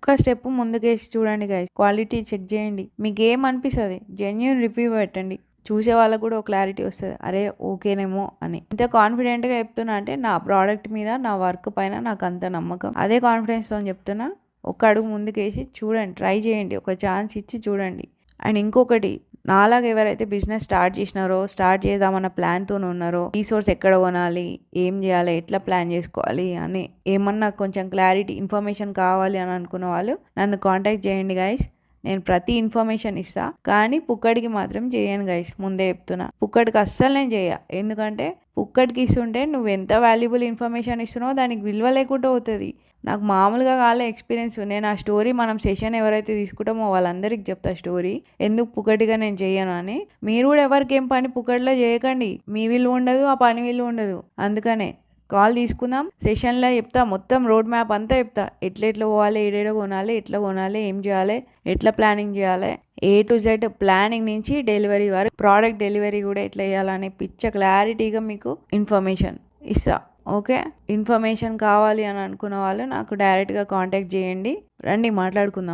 ఒక్క స్టెప్ ముందుకేసి చూడండి గైస్. క్వాలిటీ చెక్ చేయండి. మీకు ఏమనిపిస్తుంది జెన్యూన్ రివ్యూ పెట్టండి. చూసే వాళ్ళకు కూడా ఒక క్లారిటీ వస్తుంది, అరే ఓకేనేమో అని. ఇంత కాన్ఫిడెంట్గా చెప్తున్నా అంటే నా ప్రోడక్ట్ మీద, నా వర్క్ పైన నాకు అంత నమ్మకం. అదే కాన్ఫిడెన్స్తో చెప్తున్నా. ఒక అడుగు ముందుకేసి చూడండి, ట్రై చేయండి, ఒక ఛాన్స్ ఇచ్చి చూడండి. అండ్ ఇంకొకటి, నాలాగా ఎవరైతే బిజినెస్ స్టార్ట్ చేసినారో, స్టార్ట్ చేద్దామన్న ప్లాన్తో ఉన్నారో, రీసోర్స్ ఎక్కడ కొనాలి, ఏం చేయాలి, ఎట్లా ప్లాన్ చేసుకోవాలి అని ఏమన్నా కొంచెం క్లారిటీ ఇన్ఫర్మేషన్ కావాలి అని అనుకున్న వాళ్ళు నన్ను కాంటాక్ట్ చేయండి గైస్. నేను ప్రతి ఇన్ఫర్మేషన్ ఇస్తా, కానీ పుక్కడికి మాత్రం చేయను గైస్. ముందే చెప్తున్నా, పుక్కడికి అస్సలు నేను చేయ. ఎందుకంటే పుక్కడికి ఇస్తుంటే నువ్వు ఎంత వాల్యుబుల్ ఇన్ఫర్మేషన్ ఇస్తున్నావో దానికి విలువ లేకుండా అవుతుంది. నాకు మామూలుగా కాలే ఎక్స్పీరియన్స్. నేను ఆ స్టోరీ మనం సెషన్ ఎవరైతే తీసుకుంటామో వాళ్ళందరికీ చెప్తా స్టోరీ, ఎందుకు పుక్కటిగా నేను చెయ్యను అని. మీరు కూడా ఎవరికి ఏం పని పుక్కటిలో చేయకండి. మీ విలువ ఉండదు, ఆ పని విలువ ఉండదు. అందుకనే కాల్ తీసుకుందాం, సెషన్లో చెప్తా, మొత్తం రోడ్ మ్యాప్ అంతా చెప్తా. ఎట్లా పోవాలి, ఏడేడో కొనాలి, ఎట్లా కొనాలి, ఏం చేయాలి, ఎట్లా ప్లానింగ్ చేయాలి, A to Z ప్లానింగ్ నుంచి డెలివరీ వరకు, ప్రోడక్ట్ డెలివరీ కూడా ఎట్లా చేయాలని పిచ్చ క్లారిటీగా మీకు ఇన్ఫర్మేషన్ ఇస్తా. ఓకే, ఇన్ఫర్మేషన్ కావాలి అని అనుకున్న వాళ్ళు నాకు డైరెక్ట్గా కాంటాక్ట్ చేయండి. రండి మాట్లాడుకుందాం.